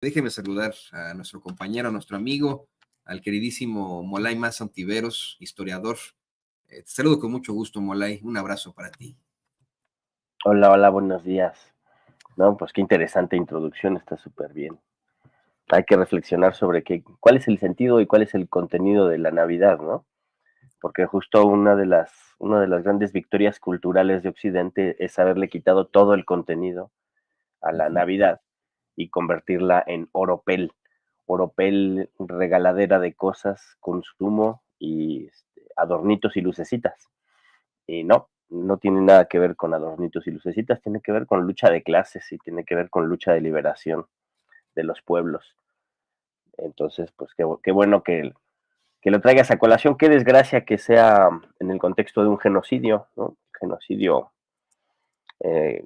Déjeme saludar a nuestro compañero, a nuestro amigo, al queridísimo Molay Mas Ontiveros, historiador. Te saludo con mucho gusto, Molay. Un abrazo para ti. Hola, hola, buenos días. No, pues qué interesante introducción, está súper bien. Hay que reflexionar sobre cuál es el sentido y cuál es el contenido de la Navidad, ¿no? Porque justo una de las grandes victorias culturales de Occidente es haberle quitado todo el contenido a la Ujú. Navidad y convertirla en oropel. Oropel, regaladera de cosas, consumo y adornitos y lucecitas. Y no tiene nada que ver con adornitos y lucecitas, tiene que ver con lucha de clases y tiene que ver con lucha de liberación de los pueblos. Entonces, pues qué bueno que lo traigas a colación. Qué desgracia que sea en el contexto de un genocidio, ¿no? Genocidio eh,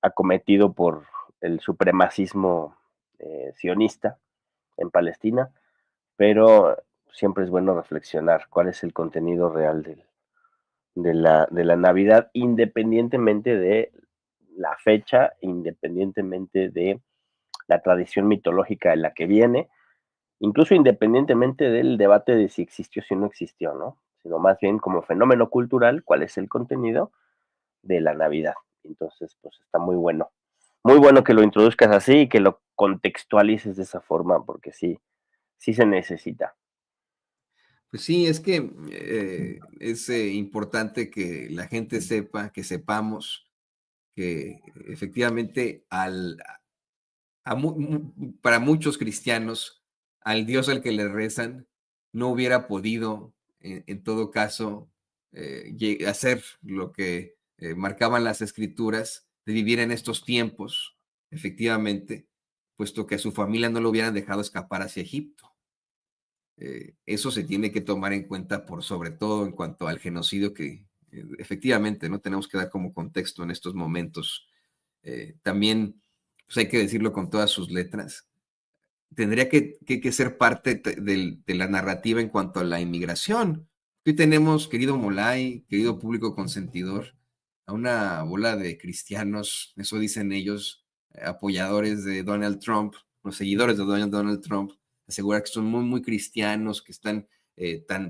acometido por el supremacismo sionista en Palestina, pero siempre es bueno reflexionar cuál es el contenido real de la Navidad, independientemente de la fecha, independientemente de la tradición mitológica de la que viene, incluso independientemente del debate de si existió o si no existió, ¿no? Sino más bien como fenómeno cultural, cuál es el contenido de la Navidad. Entonces, pues está muy bueno que lo introduzcas así y que lo contextualices de esa forma, porque sí se necesita. Pues sí, es que es importante que la gente sepa, que sepamos que efectivamente para muchos cristianos, al Dios al que le rezan, no hubiera podido, en todo caso, hacer lo que marcaban las escrituras, de vivir en estos tiempos, efectivamente, puesto que a su familia no lo hubieran dejado escapar hacia Egipto. Eso se tiene que tomar en cuenta por sobre todo en cuanto al genocidio que efectivamente no tenemos que dar como contexto en estos momentos. También pues hay que decirlo con todas sus letras, tendría que ser parte de la narrativa en cuanto a la inmigración. Hoy tenemos, querido Molay, querido público consentidor, a una bola de cristianos, eso dicen ellos, apoyadores de Donald Trump, los seguidores de Donald Trump, asegurar que son muy, muy cristianos, que están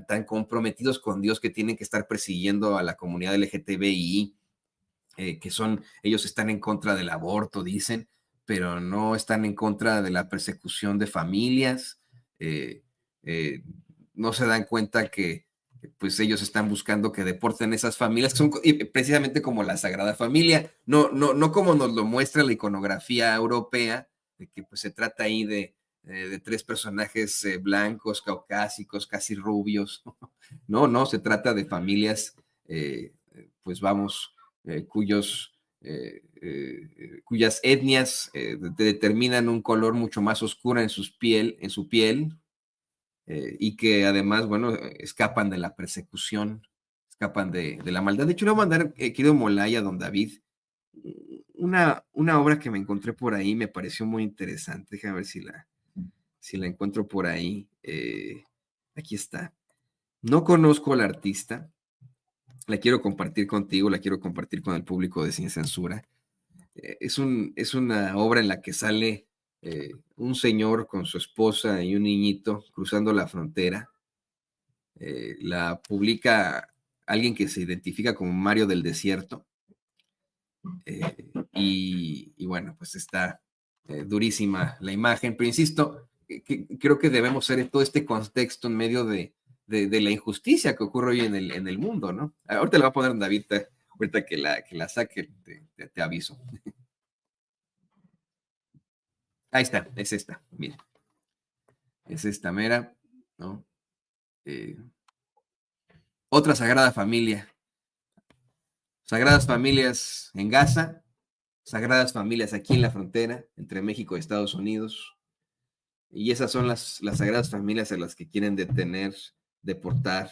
tan comprometidos con Dios que tienen que estar persiguiendo a la comunidad LGTBI, ellos están en contra del aborto, dicen, pero no están en contra de la persecución de familias, eh, eh, no se dan cuenta que pues ellos están buscando que deporten esas familias, que son precisamente como la Sagrada Familia, no como nos lo muestra la iconografía europea, de que pues se trata ahí de tres personajes blancos, caucásicos, casi rubios, no, se trata de familias, pues vamos, cuyas etnias determinan un color mucho más oscuro en su piel, y que además, bueno, escapan de la persecución, escapan de la maldad. De hecho, le voy a mandar, querido Molaya, don David, una obra que me encontré por ahí, me pareció muy interesante. Déjame ver si la encuentro por ahí. Aquí está. No conozco al artista, la quiero compartir contigo, la quiero compartir con el público de Sin Censura. Es una obra en la que sale un señor con su esposa y un niñito cruzando la frontera. La publica alguien que se identifica como Mario del Desierto. Y bueno, pues está durísima la imagen, pero insisto, creo que debemos ser en todo este contexto en medio de la injusticia que ocurre hoy en el mundo, ¿no? Ahorita le voy a poner a David, ahorita que la saque, te aviso. Ahí está, es esta, mira, es esta mera, ¿no? Eh, Otra Sagrada Familia. Sagradas Familias en Gaza, Sagradas Familias aquí en la frontera entre México y Estados Unidos. Y esas son las Sagradas Familias a las que quieren detener, deportar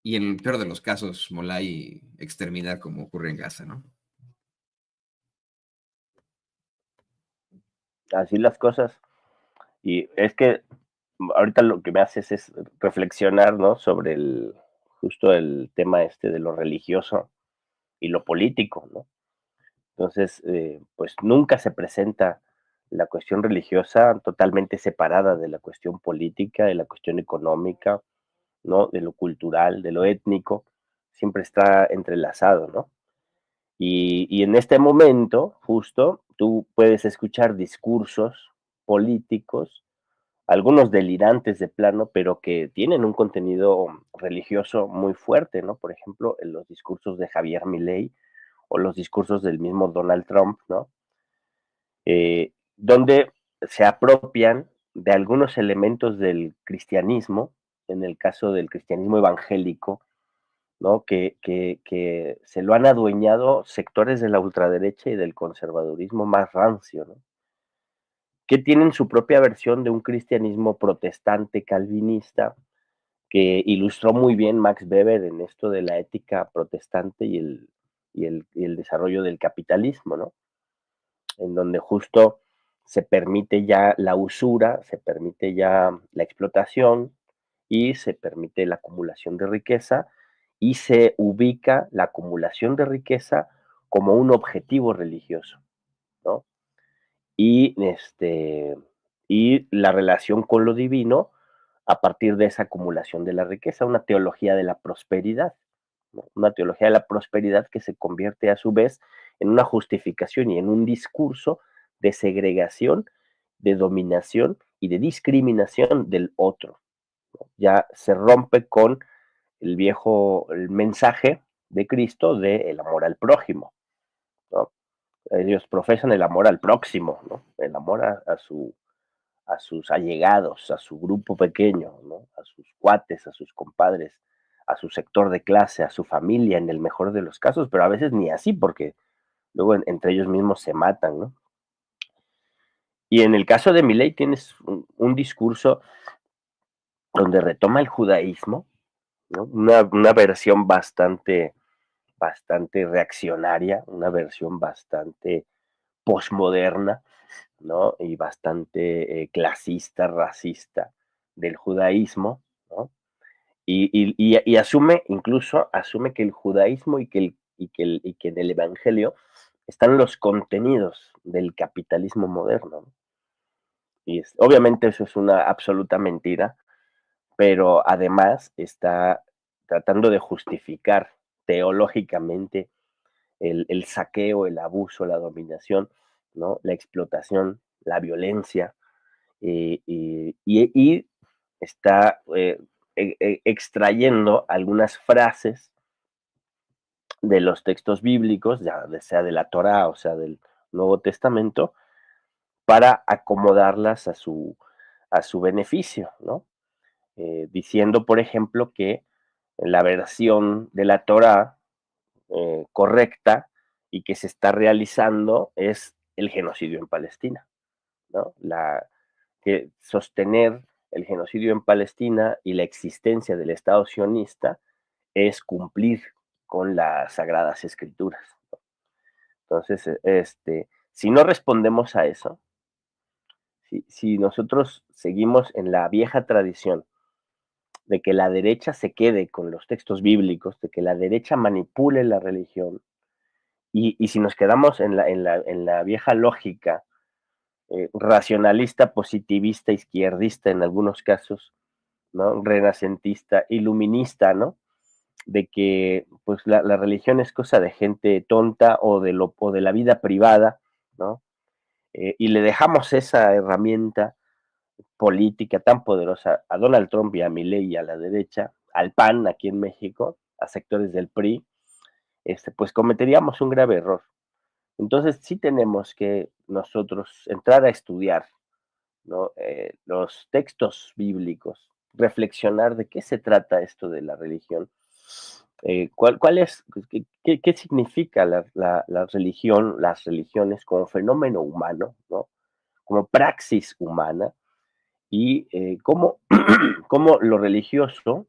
y en el peor de los casos, Molay, exterminar como ocurre en Gaza, ¿no? Así las cosas. Y es que ahorita lo que me haces es reflexionar, ¿no? Sobre justo el tema de lo religioso y lo político, ¿no? Entonces, pues nunca se presenta la cuestión religiosa totalmente separada de la cuestión política, de la cuestión económica, ¿no? De lo cultural, de lo étnico, siempre está entrelazado, ¿no? Y en este momento, justo, tú puedes escuchar discursos políticos, algunos delirantes de plano, pero que tienen un contenido religioso muy fuerte, ¿no? Por ejemplo, en los discursos de Javier Milei o los discursos del mismo Donald Trump, ¿no? Donde se apropian de algunos elementos del cristianismo, en el caso del cristianismo evangélico, ¿no? Que se lo han adueñado sectores de la ultraderecha y del conservadurismo más rancio, ¿no? Que tienen su propia versión de un cristianismo protestante calvinista que ilustró muy bien Max Weber en esto de la ética protestante y el desarrollo del capitalismo, ¿no? En donde justo se permite ya la usura, se permite ya la explotación y se permite la acumulación de riqueza y se ubica la acumulación de riqueza como un objetivo religioso, ¿no? Y, y la relación con lo divino a partir de esa acumulación de la riqueza, una teología de la prosperidad, ¿no? Una teología de la prosperidad que se convierte a su vez en una justificación y en un discurso de segregación, de dominación y de discriminación del otro, ¿no? Ya se rompe con el mensaje de Cristo de el amor al prójimo, ¿no? Ellos profesan el amor al próximo, ¿no? El amor a sus allegados, a su grupo pequeño, ¿no? A sus cuates, a sus compadres, a su sector de clase, a su familia, en el mejor de los casos, pero a veces ni así, porque luego entre ellos mismos se matan, ¿no? Y en el caso de Milei tienes un discurso donde retoma el judaísmo, ¿no? Una versión bastante reaccionaria, una versión bastante posmoderna, ¿no? Y bastante clasista, racista del judaísmo, ¿no? Y asume, incluso asume que el judaísmo y que en el evangelio están los contenidos del capitalismo moderno, ¿no? Y obviamente eso es una absoluta mentira, pero además está tratando de justificar teológicamente el saqueo, el abuso, la dominación, ¿no? La explotación, la violencia, y está extrayendo algunas frases de los textos bíblicos, ya sea de la Torá o sea del Nuevo Testamento, para acomodarlas a su beneficio, ¿no? Diciendo, por ejemplo, que la versión de la Torá correcta y que se está realizando es el genocidio en Palestina, ¿no? Que sostener el genocidio en Palestina y la existencia del Estado sionista es cumplir con las sagradas escrituras. Entonces, si no respondemos a eso, si nosotros seguimos en la vieja tradición de que la derecha se quede con los textos bíblicos, de que la derecha manipule la religión, y si nos quedamos en la vieja lógica racionalista, positivista, izquierdista en algunos casos, ¿no? Renacentista, iluminista, ¿no? De que pues la religión es cosa de gente tonta o de la vida privada, ¿no? Y le dejamos esa herramienta política tan poderosa a Donald Trump y a Milei y a la derecha, al PAN aquí en México, a sectores del PRI, pues cometeríamos un grave error. Entonces sí tenemos que nosotros entrar a estudiar, ¿no? Los textos bíblicos, reflexionar de qué se trata esto de la religión, cuál es, qué significa la religión, las religiones como fenómeno humano, ¿no? Como praxis humana, y cómo lo religioso,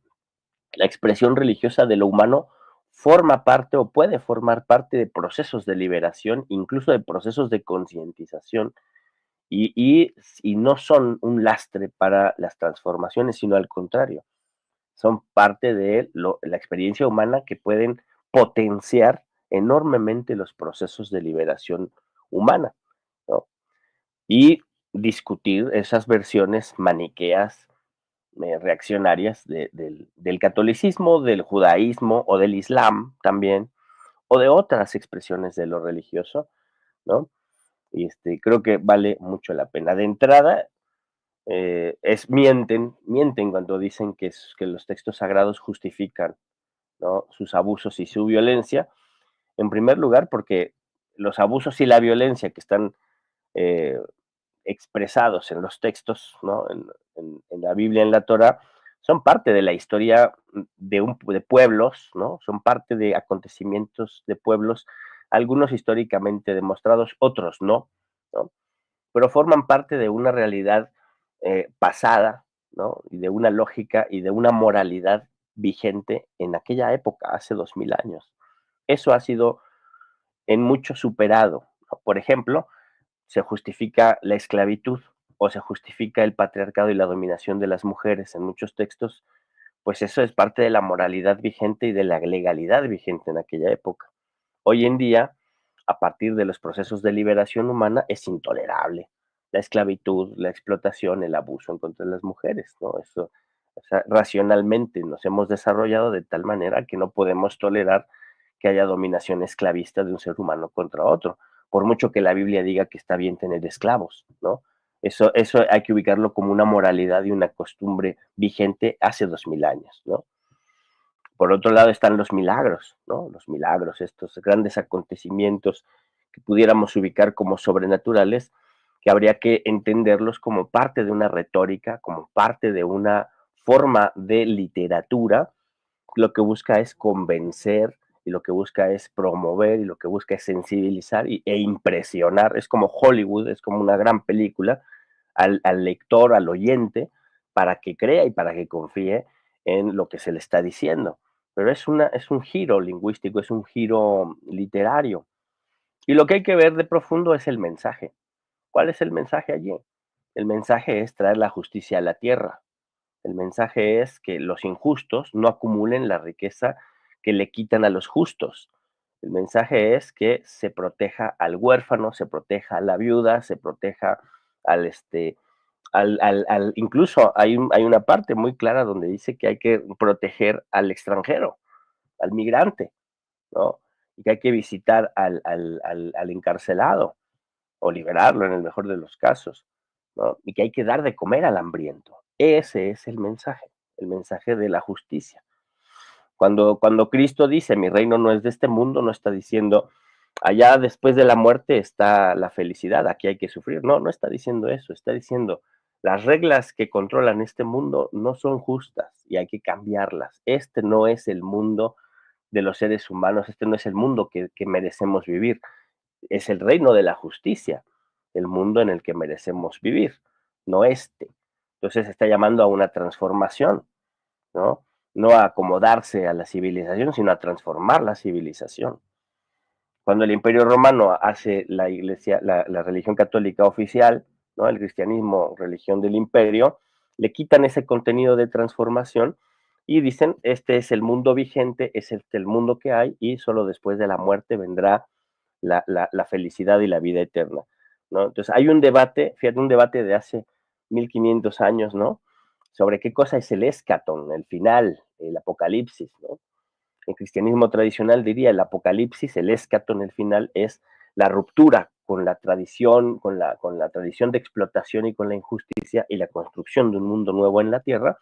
la expresión religiosa de lo humano, forma parte o puede formar parte de procesos de liberación, incluso de procesos de concientización, y no son un lastre para las transformaciones, sino al contrario, son parte de la experiencia humana que pueden potenciar enormemente los procesos de liberación humana, ¿no? y discutir esas versiones maniqueas, reaccionarias del catolicismo, del judaísmo o del islam también, o de otras expresiones de lo religioso, ¿no? Y creo que vale mucho la pena. De entrada, mienten cuando dicen que los textos sagrados justifican, ¿no?, sus abusos y su violencia. En primer lugar, porque los abusos y la violencia que están eh, expresados en los textos, ¿no?, en la Biblia, en la Torah, son parte de la historia de pueblos, ¿no? Son parte de acontecimientos de pueblos, algunos históricamente demostrados, otros no, ¿no? Pero forman parte de una realidad pasada, ¿no?, y de una lógica y de una moralidad vigente en aquella época, hace 2000 años. Eso ha sido en mucho superado, ¿no? Por ejemplo, se justifica la esclavitud o se justifica el patriarcado y la dominación de las mujeres en muchos textos, pues eso es parte de la moralidad vigente y de la legalidad vigente en aquella época. Hoy en día, a partir de los procesos de liberación humana, es intolerable la esclavitud, la explotación, el abuso en contra de las mujeres, ¿no? Eso, o sea, racionalmente nos hemos desarrollado de tal manera que no podemos tolerar que haya dominación esclavista de un ser humano contra otro, por mucho que la Biblia diga que está bien tener esclavos, ¿no? Eso hay que ubicarlo como una moralidad y una costumbre vigente hace 2000 años, ¿no? Por otro lado están los milagros, ¿no? Los milagros, estos grandes acontecimientos que pudiéramos ubicar como sobrenaturales, que habría que entenderlos como parte de una retórica, como parte de una forma de literatura. Lo que busca es convencer y lo que busca es promover y lo que busca es sensibilizar e impresionar. Es como Hollywood, es como una gran película al lector, al oyente, para que crea y para que confíe en lo que se le está diciendo. Pero es un giro lingüístico, es un giro literario. Y lo que hay que ver de profundo es el mensaje. ¿Cuál es el mensaje allí? El mensaje es traer la justicia a la tierra. El mensaje es que los injustos no acumulen la riqueza que le quitan a los justos. El mensaje es que se proteja al huérfano, se proteja a la viuda, se proteja al incluso hay una parte muy clara donde dice que hay que proteger al extranjero, al migrante, ¿no? Y que hay que visitar al encarcelado o liberarlo en el mejor de los casos, ¿no? Y que hay que dar de comer al hambriento. Ese es el mensaje de la justicia. Cuando Cristo dice, mi reino no es de este mundo, no está diciendo, allá después de la muerte está la felicidad, aquí hay que sufrir. No, no está diciendo eso, está diciendo, las reglas que controlan este mundo no son justas y hay que cambiarlas. Este no es el mundo de los seres humanos, este no es el mundo que merecemos vivir, es el reino de la justicia, el mundo en el que merecemos vivir, no este. Entonces está llamando a una transformación, ¿no? No a acomodarse a la civilización, sino a transformar la civilización. Cuando el Imperio Romano hace la iglesia, la religión católica oficial, ¿no?, el cristianismo, religión del imperio, le quitan ese contenido de transformación y dicen, este es el mundo vigente, es el mundo que hay y solo después de la muerte vendrá la felicidad y la vida eterna, ¿no? Entonces hay un debate, fíjate, un debate de hace 1500 años, ¿no?, sobre qué cosa es el escatón, el final, el apocalipsis, ¿no? El cristianismo tradicional diría el apocalipsis, el escatón, el final, es la ruptura con la tradición, con la tradición de explotación y con la injusticia y la construcción de un mundo nuevo en la tierra.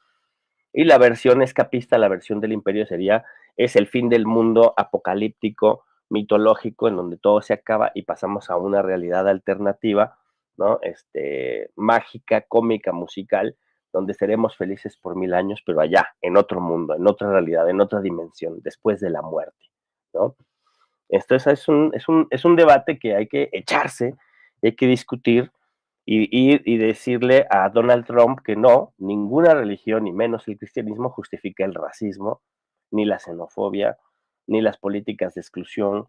Y la versión escapista, la versión del imperio sería, es el fin del mundo apocalíptico, mitológico, en donde todo se acaba y pasamos a una realidad alternativa, ¿no? Mágica, cómica, musical, donde seremos felices por 1000 años, pero allá, en otro mundo, en otra realidad, en otra dimensión, después de la muerte, ¿no? Esto es un debate que hay que echarse, hay que discutir y decirle a Donald Trump que no, ninguna religión, ni menos el cristianismo, justifica el racismo, ni la xenofobia, ni las políticas de exclusión,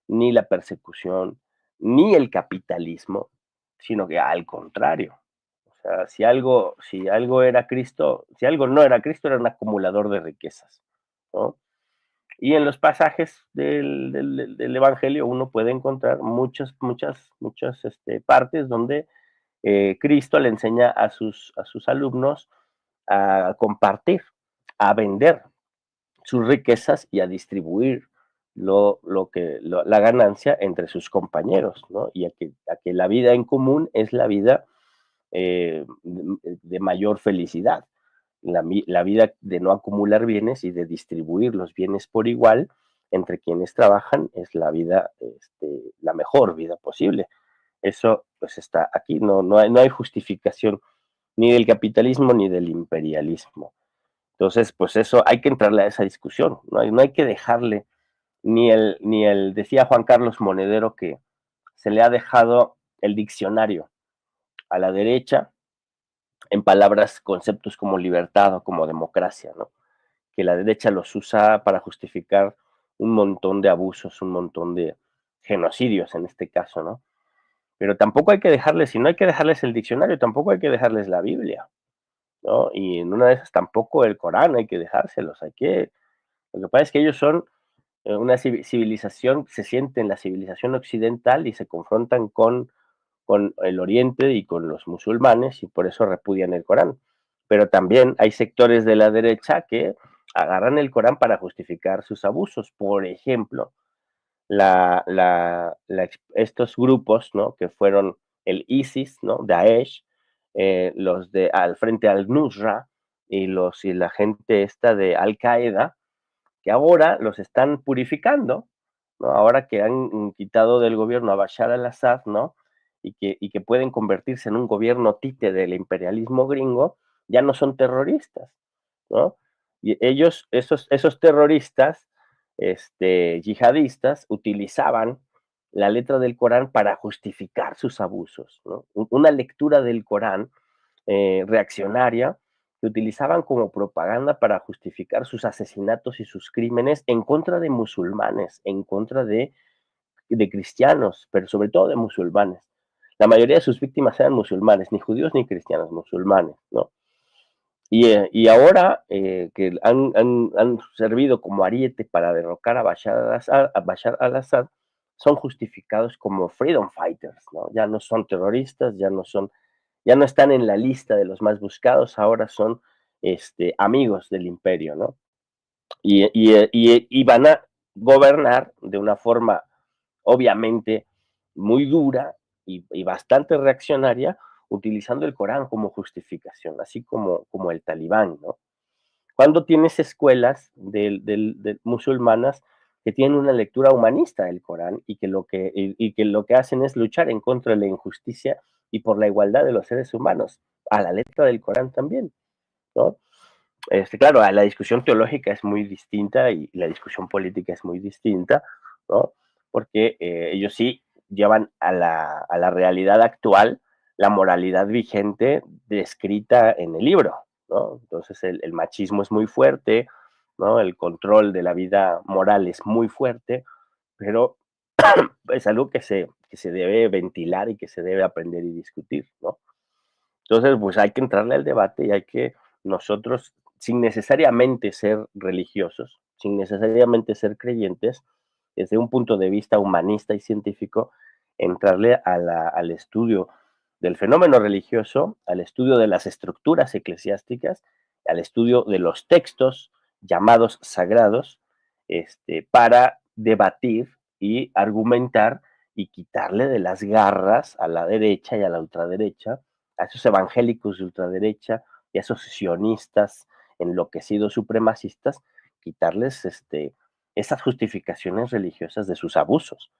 ni la persecución, ni el capitalismo, sino que al contrario. O sea, si algo era Cristo, si algo no era Cristo, era un acumulador de riquezas, ¿no? Y en los pasajes del Evangelio uno puede encontrar muchas partes donde Cristo le enseña a sus alumnos a compartir, a vender sus riquezas y a distribuir la ganancia entre sus compañeros, ¿no? Y a que la vida en común es la vida de mayor felicidad, la vida de no acumular bienes y de distribuir los bienes por igual entre quienes trabajan es la vida, la mejor vida posible. Eso pues está aquí, no hay justificación ni del capitalismo ni del imperialismo. Entonces, pues eso, hay que entrarle a esa discusión, no hay que dejarle, decía Juan Carlos Monedero que se le ha dejado el diccionario a la derecha en palabras, conceptos como libertad o como democracia, ¿no? Que la derecha los usa para justificar un montón de abusos, un montón de genocidios en este caso, ¿no? Pero tampoco hay que dejarles, si no hay que dejarles el diccionario, tampoco hay que dejarles la Biblia, ¿no? Y en una de esas tampoco el Corán hay que dejárselos, lo que pasa es que ellos son una civilización, se sienten la civilización occidental y se confrontan con el Oriente y con los musulmanes y por eso repudian el Corán. Pero también hay sectores de la derecha que agarran el Corán para justificar sus abusos. Por ejemplo, estos grupos, ¿no? Que fueron el ISIS, ¿no? Daesh, los de al frente al-Nusra y la gente esta de Al-Qaeda, que ahora los están purificando, ¿no? Ahora que han quitado del gobierno a Bashar al-Assad, ¿no? Y que pueden convertirse en un gobierno tite del imperialismo gringo, ya no son terroristas, ¿no? Y ellos, esos terroristas, yihadistas, utilizaban la letra del Corán para justificar sus abusos, ¿no? Una lectura del Corán reaccionaria que utilizaban como propaganda para justificar sus asesinatos y sus crímenes en contra de musulmanes, en contra de cristianos, pero sobre todo de musulmanes. La mayoría de sus víctimas eran musulmanes, ni judíos ni cristianos, musulmanes, ¿no? Y ahora que han servido como ariete para derrocar a Bashar al-Assad, son justificados como freedom fighters, ¿no? Ya no son terroristas, ya no están en la lista de los más buscados, ahora son amigos del imperio, ¿no? Y van a gobernar de una forma obviamente muy dura y bastante reaccionaria, utilizando el Corán como justificación, así como el talibán, ¿no? Cuando tienes escuelas de musulmanas que tienen una lectura humanista del Corán y que lo que hacen es luchar en contra de la injusticia y por la igualdad de los seres humanos, a la letra del Corán también, ¿no? Claro, la discusión teológica es muy distinta y la discusión política es muy distinta, ¿no? Porque ellos sí llevan a la realidad actual la moralidad vigente descrita en el libro, ¿no? Entonces el machismo es muy fuerte, ¿no? El control de la vida moral es muy fuerte, pero es algo que se debe ventilar y que se debe aprender y discutir, ¿no? Entonces, pues hay que entrarle al debate y hay que nosotros, sin necesariamente ser religiosos, sin necesariamente ser creyentes, desde un punto de vista humanista y científico, entrarle al estudio del fenómeno religioso, al estudio de las estructuras eclesiásticas, al estudio de los textos llamados sagrados, para debatir y argumentar y quitarle de las garras a la derecha y a la ultraderecha, a esos evangélicos de ultraderecha y a esos sionistas enloquecidos supremacistas, quitarles esas justificaciones religiosas de sus abusos.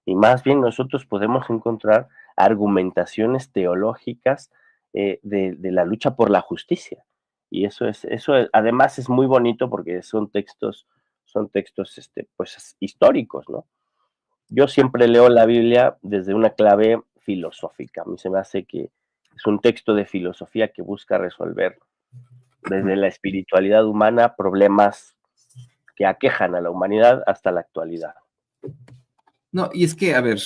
Y más bien nosotros podemos encontrar argumentaciones teológicas de la lucha por la justicia. Y además es muy bonito porque son textos pues, históricos, ¿no? Yo siempre leo la Biblia desde una clave filosófica. A mí se me hace que es un texto de filosofía que busca resolver desde la espiritualidad humana problemas que aquejan a la humanidad hasta la actualidad. No, y es que, a ver,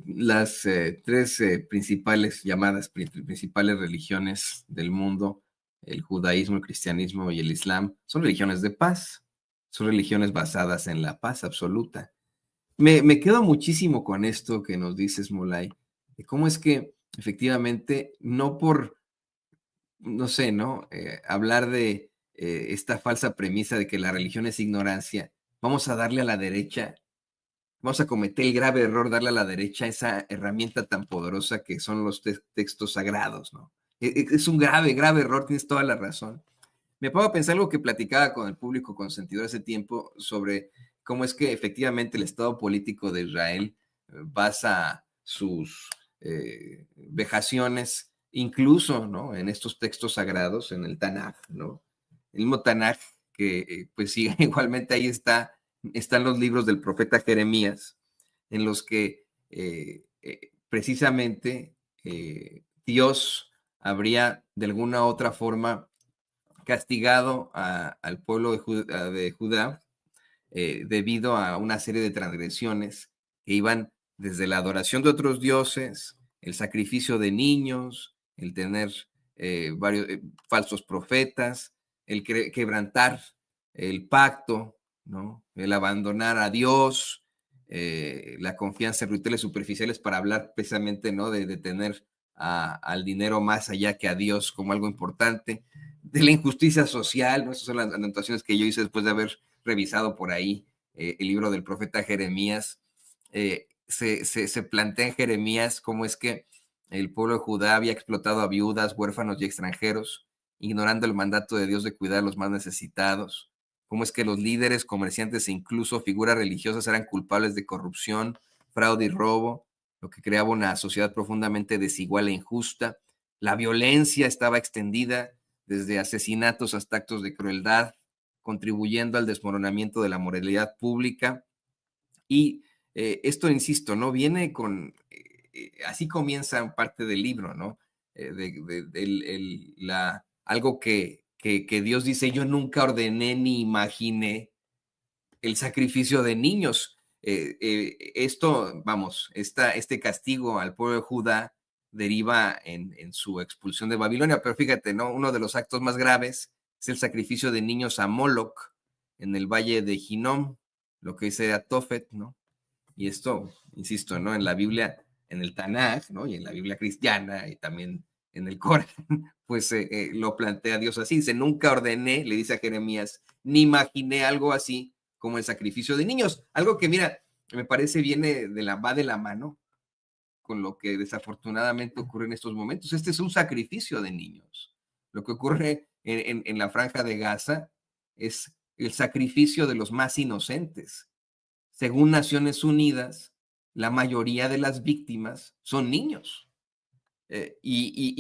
las tres principales religiones del mundo, el judaísmo, el cristianismo y el islam, son religiones de paz, son religiones basadas en la paz absoluta. Me quedo muchísimo con esto que nos dices, Molay, de cómo es que efectivamente, no por, no sé, ¿no? Hablar de esta falsa premisa de que la religión es ignorancia, vamos a darle a la derecha, vamos a cometer el grave error darle a la derecha esa herramienta tan poderosa que son los textos sagrados, ¿no? Es un grave, grave error, tienes toda la razón. Me pongo a pensar algo que platicaba con el público consentidor hace tiempo sobre cómo es que efectivamente el Estado político de Israel basa sus vejaciones, incluso, ¿no? En estos textos sagrados, en el Tanaj, ¿no? El mismo Tanaj, que pues sí, igualmente ahí están los libros del profeta Jeremías, en los que precisamente Dios habría de alguna otra forma castigado al pueblo de Judá debido a una serie de transgresiones que iban desde la adoración de otros dioses, el sacrificio de niños, el tener varios falsos profetas, el quebrantar el pacto, ¿no? El abandonar a Dios, la confianza en rituales superficiales para hablar precisamente, ¿no? De tener al dinero más allá que a Dios como algo importante, de la injusticia social, ¿no? Esas son las anotaciones que yo hice después de haber revisado por ahí el libro del profeta Jeremías. Se plantea en Jeremías cómo es que el pueblo de Judá había explotado a viudas, huérfanos y extranjeros, ignorando el mandato de Dios de cuidar a los más necesitados. Cómo es que los líderes, comerciantes e incluso figuras religiosas eran culpables de corrupción, fraude y robo, lo que creaba una sociedad profundamente desigual e injusta. La violencia estaba extendida desde asesinatos hasta actos de crueldad, contribuyendo al desmoronamiento de la moralidad pública. Y esto, insisto, ¿no? Viene con, así comienza parte del libro, ¿no? Algo que Dios dice, yo nunca ordené ni imaginé el sacrificio de niños. Esto, vamos, este castigo al pueblo de Judá deriva en su expulsión de Babilonia, pero fíjate, ¿no? Uno de los actos más graves es el sacrificio de niños a Moloch en el valle de Hinnom, lo que dice a Tofet, ¿no? Y esto, insisto, ¿no? En la Biblia, en el Tanaj, ¿no? Y en la Biblia cristiana y también en el Corán, pues lo plantea Dios así. Dice, nunca ordené, le dice a Jeremías, ni imaginé algo así como el sacrificio de niños. Algo que, mira, me parece va de la mano con lo que desafortunadamente ocurre en estos momentos. Este es un sacrificio de niños. Lo que ocurre en la franja de Gaza es el sacrificio de los más inocentes. Según Naciones Unidas, la mayoría de las víctimas son niños.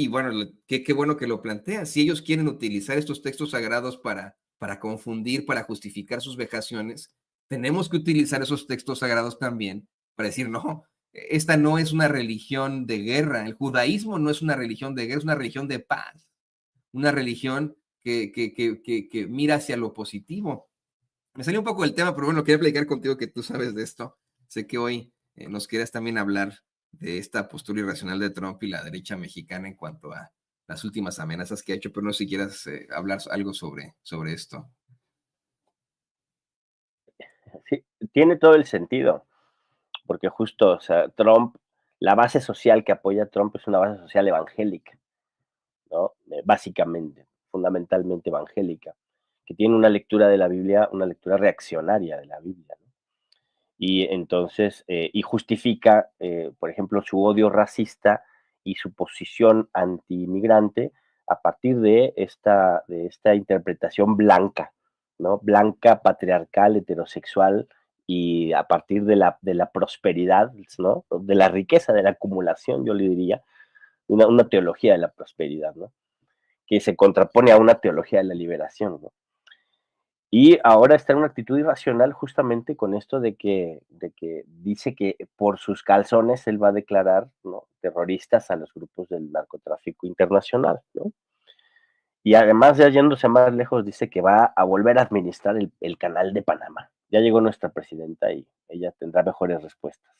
Bueno, qué bueno que lo plantea. Si ellos quieren utilizar estos textos sagrados para confundir, para justificar sus vejaciones, tenemos que utilizar esos textos sagrados también para decir, no, esta no es una religión de guerra. El judaísmo no es una religión de guerra, es una religión de paz. Una religión que mira hacia lo positivo. Me salió un poco del tema, pero bueno, quería platicar contigo que tú sabes de esto. Sé que hoy nos quieras también hablar de esta postura irracional de Trump y la derecha mexicana en cuanto a las últimas amenazas que ha hecho, pero no sé si quieras hablar algo sobre esto. Sí, tiene todo el sentido, porque justo, o sea, Trump, la base social que apoya a Trump es una base social evangélica, ¿no? Básicamente, fundamentalmente evangélica, que tiene una lectura de la Biblia, una lectura reaccionaria de la Biblia, ¿no? Y entonces, y justifica, por ejemplo, su odio racista y su posición anti-inmigrante a partir de esta interpretación blanca, ¿no? Blanca, patriarcal, heterosexual, y a partir de la prosperidad, ¿no? De la riqueza, de la acumulación, yo le diría, una teología de la prosperidad, ¿no? Que se contrapone a una teología de la liberación, ¿no? Y ahora está en una actitud irracional justamente con esto de que dice que por sus calzones él va a declarar, ¿no?, terroristas a los grupos del narcotráfico internacional, ¿no? Y además, ya yéndose más lejos, dice que va a volver a administrar el canal de Panamá. Ya llegó nuestra presidenta y ella tendrá mejores respuestas.